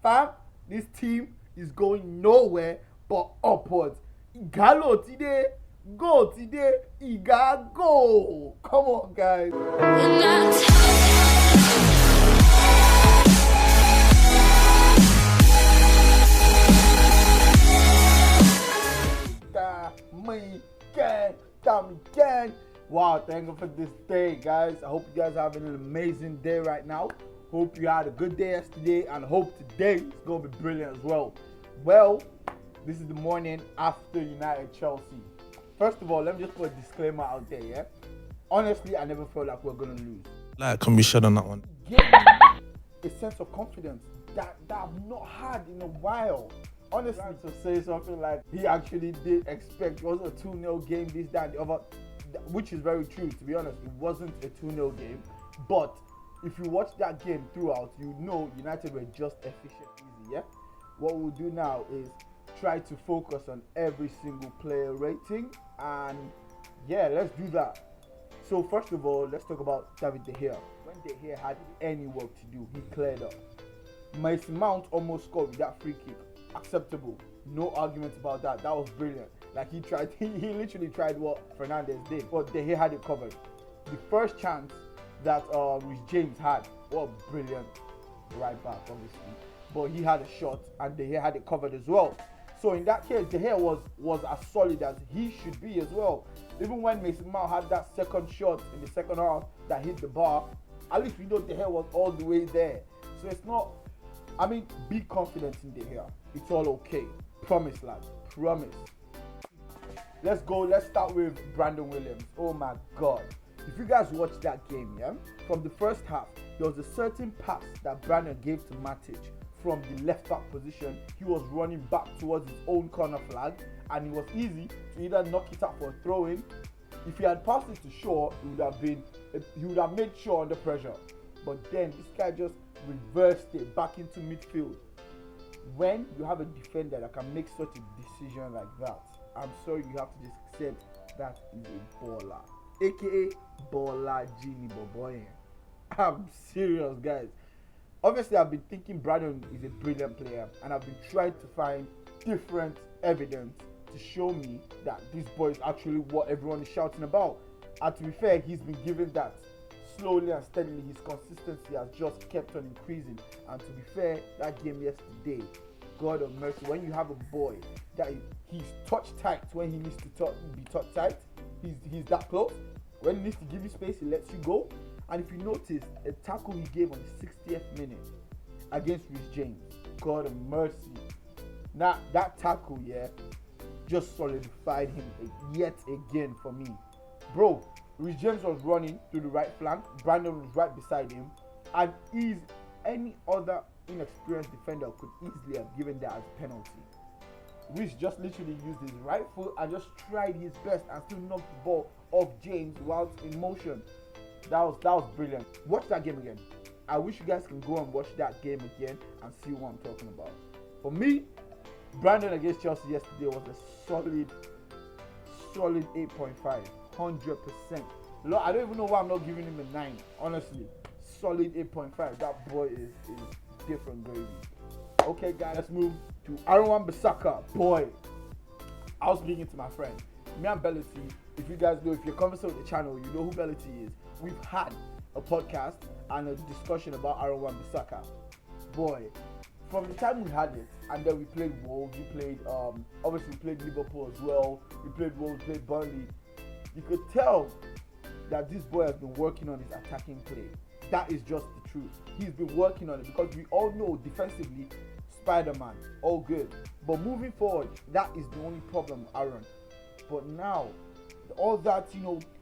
Fam, this team is going nowhere but upwards. Galo today, go today, Iga go. Come on, guys. Again. Wow, thank you for this day, guys. I hope you guys are having an amazing day right now. Hope you had a good day yesterday, and hope today is gonna be brilliant as well. Well, this is the morning after United Chelsea. First of all, let me just put a disclaimer out there, yeah? Honestly, I never felt like we're gonna lose. Like, can be shed on that one. Gave me a sense of confidence that I've not had in a while. Honestly, to say something like he actually did expect it was a 2-0 game, this, that, and the other, which is very true. To be honest, it wasn't a 2-0 game, but if you watch that game throughout, you know United were just efficient, easy, yeah? What we'll do now is try to focus on every single player rating, and yeah, let's do that. So first of all, let's talk about David De Gea. When De Gea had any work to do, he cleared up. Mason Mount almost scored with that free kick. Acceptable, no arguments about that. That was brilliant. Like he literally tried what Fernandez did, but De Gea had it covered. The first chance that Rhys James had, what a brilliant right back, obviously, but he had a shot and De Gea had it covered as well. So in that case, De Gea was as solid as he should be as well. Even when Mason Mount had that second shot in the second half that hit the bar, at least we know De Gea was all the way there. So it's not. I mean, be confident in De Gea. It's all okay. Promise, lads. Promise. Let's go. Let's start with Brandon Williams. Oh my God. If you guys watch that game, yeah, from the first half, there was a certain pass that Brandon gave to Matic from the left back position. He was running back towards his own corner flag, and it was easy to either knock it out for a throw-in. If he had passed it to Shaw, he would have made Shaw under pressure. But then this guy just reversed it back into midfield. When you have a defender that can make such a decision like that, I'm sorry, you have to just accept that is a baller, aka baller Genie Boboy. I'm serious, guys. Obviously, I've been thinking Brandon is a brilliant player, and I've been trying to find different evidence to show me that this boy is actually what everyone is shouting about. And to be fair, he's been given that. Slowly and steadily, his consistency has just kept on increasing. And to be fair, that game yesterday, God of mercy, when you have a boy that he's touch tight when he needs to be touch tight, he's that close. When he needs to give you space, he lets you go. And if you notice, a tackle he gave on the 60th minute against Rhys James, God of mercy. Now that tackle, yeah, just solidified him yet again for me, bro. Rhys James was running through the right flank. Brandon was right beside him, and any other inexperienced defender could easily have given that as a penalty. Rhys just literally used his right foot and just tried his best and still knocked the ball off James whilst in motion. That was brilliant. Watch that game again. I wish you guys can go and watch that game again and see what I'm talking about. For me, Brandon against Chelsea yesterday was a solid 8.5. 100%. I don't even know why I'm not giving him a 9. Honestly, solid 8.5. That boy is different gravy. Okay, guys, let's move to Aaron Wan-Bissaka. Boy, I was speaking to my friend. Me and Bellity, if you guys know, if you're conversing with the channel, you know who Bellity is. We've had a podcast and a discussion about Aaron Wan-Bissaka. Boy, from the time we had it, and then we played Wolves, obviously we played Liverpool as well. We played Wolves, we played Burnley. You could tell that this boy has been working on his attacking play. That is just the truth. He's been working on it because we all know defensively, Spider-Man, all good. But moving forward, that is the only problem, Aaron. But now, all that,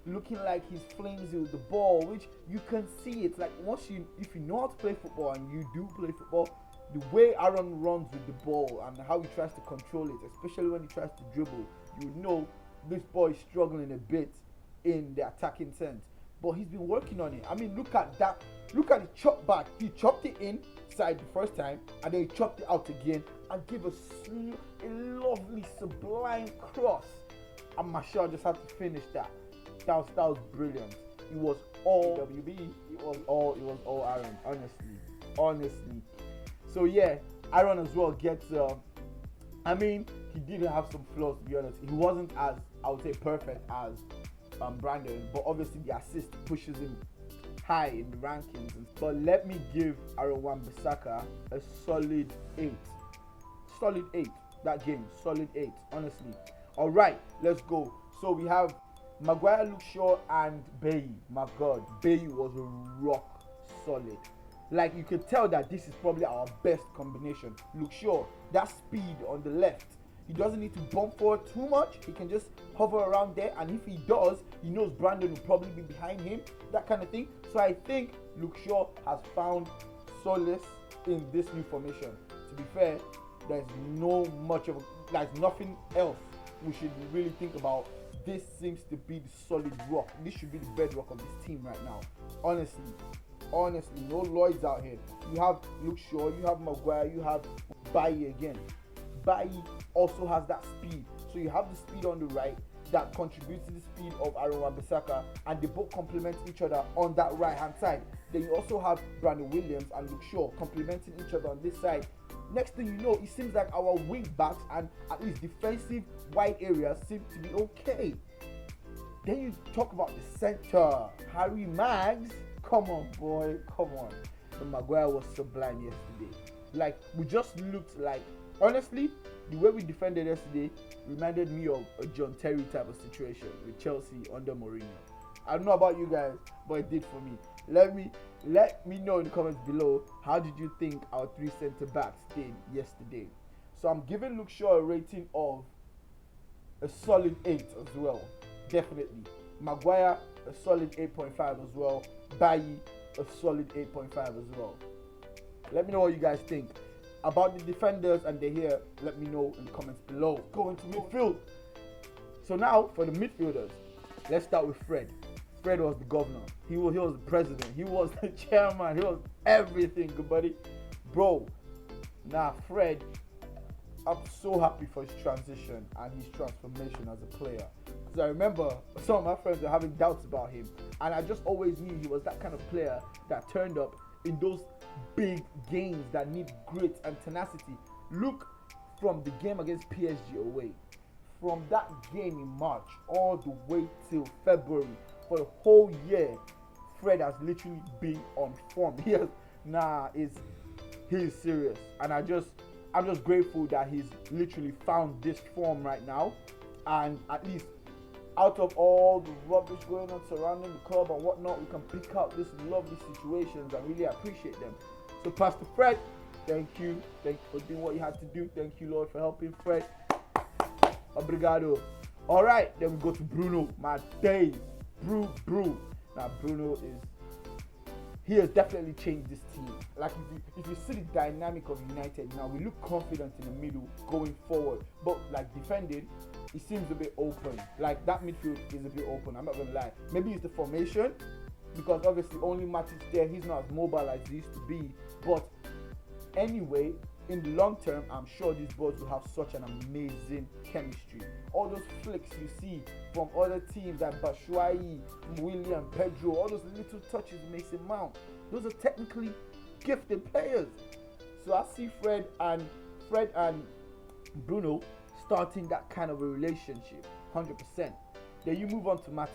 looking like he's flimsy with the ball, which you can see, it's like if you know how to play football and you do play football, the way Aaron runs with the ball and how he tries to control it, especially when he tries to dribble, you know this boy is struggling a bit in the attacking sense, but he's been working on it. I mean, look at that. Look at the chop back. He chopped it inside the first time, and then he chopped it out again and gave a lovely, sublime cross. And Martial just had to finish that. That was brilliant. it was all WB. It was all Aaron. Honestly. So yeah, Aaron as well gets. I mean, he did have some flaws, to be honest. He wasn't as, I would say, perfect as Brandon, but obviously the assist pushes him high in the rankings. But let me give Aaron Wan-Bissaka a solid 8. Solid 8. That game, solid 8, honestly. All right, let's go. So we have Maguire, Luke Shaw, and Bailly. My God, Bailly was rock solid. Like, you could tell that this is probably our best combination. Luke Shaw, that speed on the left. He doesn't need to bump forward too much. He can just hover around there, and if he does, he knows Brandon will probably be behind him, that kind of thing. So I think Luke Shaw has found solace in this new formation. To be fair, there's nothing else we should really think about. This seems to be the solid rock. This should be the bedrock of this team right now. Honestly, no Lloyds out here. You have Luke Shaw, you have Maguire, you have Bailly again. Bailly also has that speed. So you have the speed on the right that contributes to the speed of Aaron Wan-Bissaka, and they both complement each other on that right hand side. Then you also have Brandon Williams and Luke Shaw complementing each other on this side. Next thing you know, it seems like our wing backs and at least defensive wide areas seem to be okay. Then you talk about the center. Harry Mags, come on boy, come on. The Maguire was sublime yesterday. Like, we just looked like, honestly, the way we defended yesterday reminded me of a John Terry type of situation with Chelsea under Mourinho. I don't know about you guys, but it did for me. Let me know in the comments below, how did you think our 3 centre backs did yesterday? So I'm giving Luke Shaw a rating of a solid 8 as well, definitely. Maguire, a solid 8.5 as well. Bailly, a solid 8.5 as well. Let me know what you guys think about the defenders, and they're here. Let me know in the comments below. Go into midfield. So now for the midfielders, let's start with Fred. Fred was the governor. He was the president. He was the chairman. He was everything, good buddy. Bro, Fred, I'm so happy for his transition and his transformation as a player. Because I remember some of my friends were having doubts about him, and I just always knew he was that kind of player that turned up in those big games that need grit and tenacity. Look, from the game against PSG away, from that game in March all the way till February, for the whole year, Fred has literally been on form. He is serious, and I'm just grateful that he's literally found this form right now, and at least out of all the rubbish going on surrounding the club and whatnot, we can pick out these lovely situations and really appreciate them. So Pastor Fred, thank you for doing what you had to do. Thank you, Lord, for helping Fred. Obrigado. All right, then we go to Bruno. My days, Bruno. Now Bruno he has definitely changed this team. Like, if you see the dynamic of United now, we look confident in the middle going forward, but like defending, it seems a bit open. Like, that midfield is a bit open, I'm not gonna lie. Maybe it's the formation, because obviously only Matic there, he's not as mobile as he used to be. But anyway, in the long term, I'm sure these boys will have such an amazing chemistry. All those flicks you see from other teams like Batshuayi, William, Pedro, all those little touches Mason Mount, those are technically gifted players. So I see Fred and Bruno starting that kind of a relationship, 100%. Then you move on to Matic.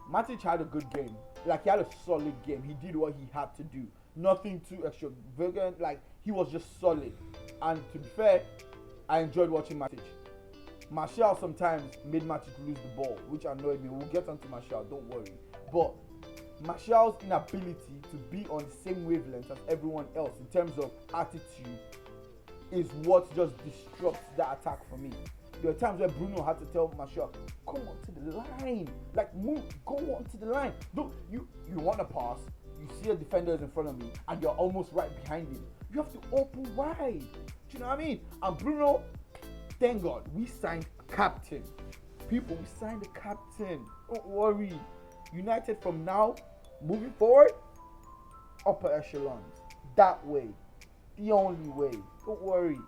Matic had a good game. Like, he had a solid game. He did what he had to do. Nothing too extravagant. Like, he was just solid. And to be fair, I enjoyed watching Matic. Martial sometimes made Matic lose the ball, which annoyed me. We'll get onto Martial, don't worry. But Martial's inability to be on the same wavelength as everyone else in terms of attitude is what just disrupts that attack for me. There are times where Bruno had to tell Martial, come on to the line. Like, move, go on to the line. Don't you want to pass, you see a defender in front of me, and you're almost right behind him. You have to open wide. Do you know what I mean? And Bruno, thank God, we signed a captain. People, we signed a captain. Don't worry. United from now, moving forward, upper echelons. That way. The only way. Don't worry.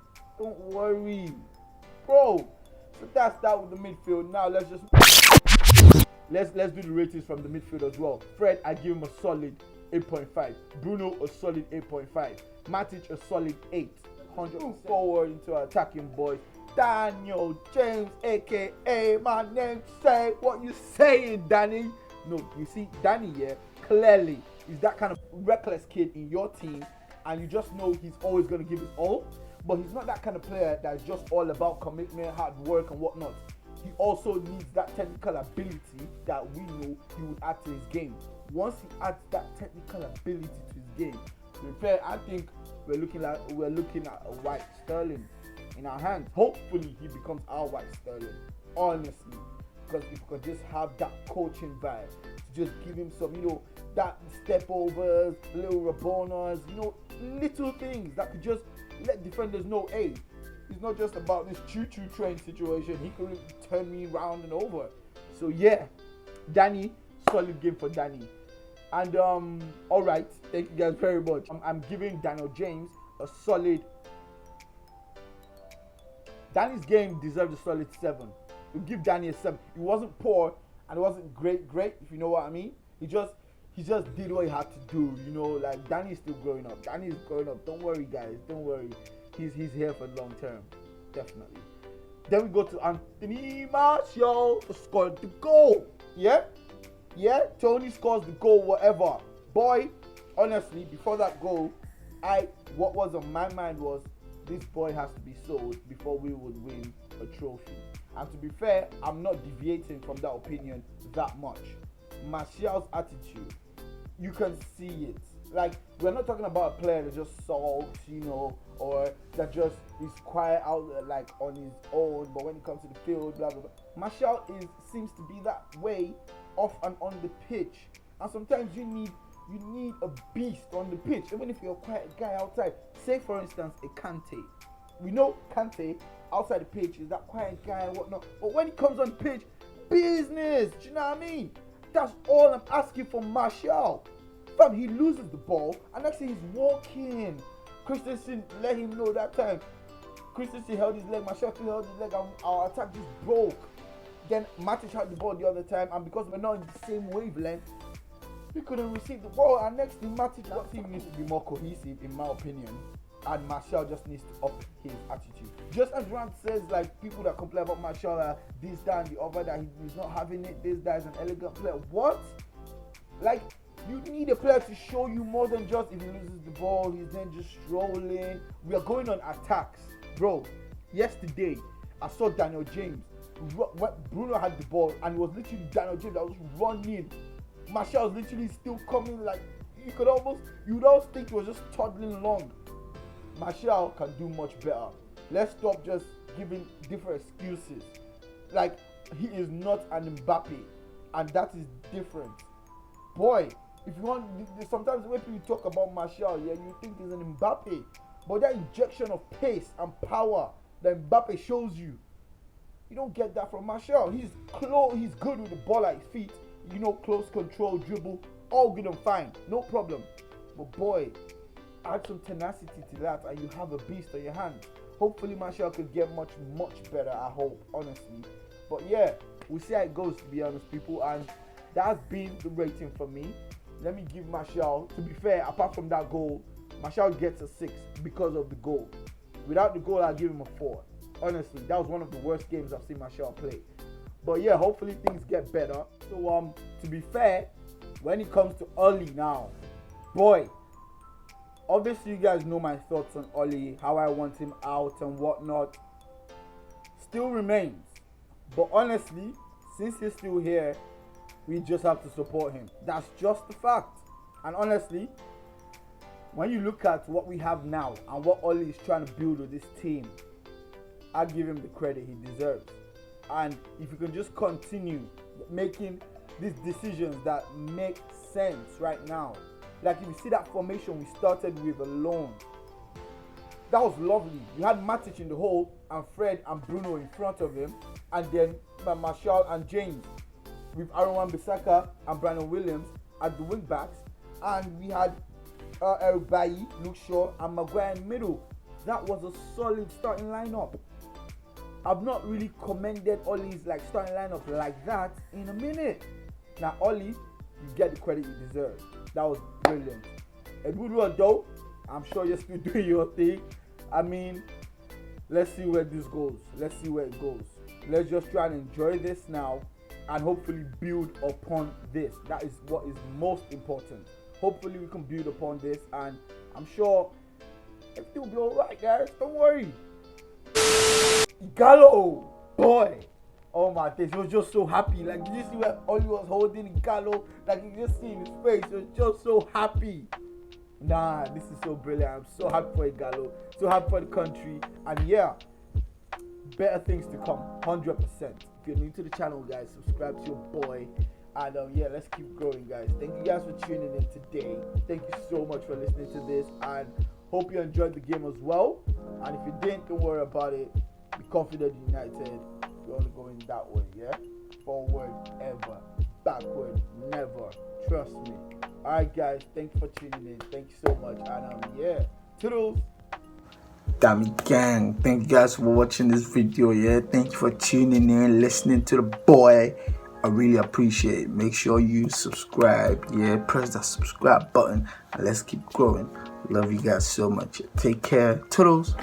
Bro, so that's that with the midfield. Now let's let's do the ratings from the midfield as well. Fred, I give him a solid 8.5. Bruno, a solid 8.5. Matic, a solid 8. 100% forward into attacking boys. Daniel James, aka my name. Say what you saying, Danny. No, you see, Danny here clearly is that kind of reckless kid in your team, and you just know he's always going to give his all. But he's not that kind of player that's just all about commitment, hard work, and whatnot. He also needs that technical ability that we know he would add to his game. Once he adds that technical ability to his game, to be fair, I think we're looking at a white Sterling in our hands. Hopefully, he becomes our white Sterling. Honestly, because if we could just have that coaching vibe, to just give him some, that step overs, little rabonas, little things that could just let defenders know, hey, it's not just about this choo-choo train situation. He could turn me round and over. So yeah, Danny, solid game for Danny. And all right, thank you guys very much. I'm giving Daniel James a solid. Danny's game deserves a solid 7. We'll give Danny a 7. It wasn't poor and it wasn't great, if you know what I mean. He just did what he had to do, like Danny's still growing up. Danny's growing up. Don't worry, guys. Don't worry. He's here for the long term, definitely. Then we go to Anthony Martial to score the goal. Yeah, Tony scores the goal, whatever. Boy, honestly, before that goal, what was on my mind was this boy has to be sold before we would win a trophy. And to be fair, I'm not deviating from that opinion that much. Martial's attitude, you can see it. Like, we're not talking about a player that just sulks, or that just is quiet out there, like on his own, but when it comes to the field, blah blah blah. Martial seems to be that way off and on the pitch. And sometimes you need a beast on the pitch, even if you're a quiet guy outside. Say for instance a Kante. We know Kante outside the pitch is that quiet guy and whatnot, but when he comes on the pitch, business. Do you know what I mean? That's all I'm asking for Martial. Fam, he loses the ball, and next thing he's walking. Christensen let him know that time. Christensen held his leg, Martial held his leg, and our attack just broke. Then Matic had the ball the other time, and because we're not in the same wavelength, we couldn't receive the ball. And next thing, Matic team needs to be more cohesive, in my opinion. And Martial just needs to up his attitude. Just as Rand says, like, people that complain about Martial, this, that, and the other, that he's not having it, this, that is an elegant player. What? Like, you need a player to show you more than just if he loses the ball, he's then just strolling. We are going on attacks. Bro, yesterday, I saw Daniel James. Bruno had the ball, and it was literally Daniel James that was running. Martial was literally still coming, like, you would almost think he was just toddling along. Martial can do much better. Let's stop just giving different excuses. Like, he is not an Mbappe, and that is different. Boy, if you want, sometimes when people talk about Martial, you think he's an Mbappe, but that injection of pace and power that Mbappe shows you, you don't get that from Martial. He's good with the ball at his feet, close control, dribble, all good and fine, no problem. But boy, add some tenacity to that, and you have a beast on your hands. Hopefully Martial could get much better, I hope, honestly. But yeah, we'll see how it goes, to be honest, people. And that's been the rating for me. Let me give Martial, to be fair, apart from that goal, Martial gets a 6 because of the goal. Without the goal, I'll give him a 4. Honestly, that was one of the worst games I've seen Martial play. But yeah, hopefully things get better. So to be fair, when it comes to Oli now, boy, obviously you guys know my thoughts on Oli, how I want him out and whatnot. Still remains. But honestly, since he's still here, we just have to support him. That's just the fact. And honestly, when you look at what we have now and what Oli is trying to build with this team, I give him the credit he deserves. And if you can just continue making these decisions that make sense right now, like if you see that formation we started with alone, that was lovely. You had Matic in the hole and Fred and Bruno in front of him, and then Martial and James with Aaron Wan-Bissaka and Brandon Williams at the wing backs, and we had Eric Bailly, Luke Shaw, and Maguire in the middle. That was a solid starting lineup. I've not really commended Oli's starting lineup like that in a minute. Now, Ollie, you get the credit you deserve. That was brilliant. And Bruno, though, I'm sure you're still doing your thing. I mean, let's see where this goes. Let's see where it goes. Let's just try and enjoy this now and hopefully build upon this. That is what is most important. Hopefully we can build upon this, and I'm sure everything will be alright, guys. Don't worry. Gallo, boy. Oh my days, he was just so happy. Like, did you see where Ollie was holding Gallo? Like, you just see in his face, he was just so happy. Nah, this is so brilliant. I'm so happy for Gallo. So happy for the country. And yeah, better things to come, 100%. If you're new to the channel, guys, subscribe to your boy. And yeah, let's keep growing, guys. Thank you guys for tuning in today. Thank you so much for listening to this, and hope you enjoyed the game as well. And if you didn't, don't worry about it. Be confident, United. You're only going that way, yeah? Forward ever, backward never. Trust me. Alright, guys, thank you for tuning in. Thank you so much. And yeah, toodles. Damn it, gang. Thank you guys for watching this video. Yeah, thank you for tuning in, listening to the boy. I really appreciate it. Make sure you subscribe. Yeah, press that subscribe button and let's keep growing. Love you guys so much. Take care. Toodles.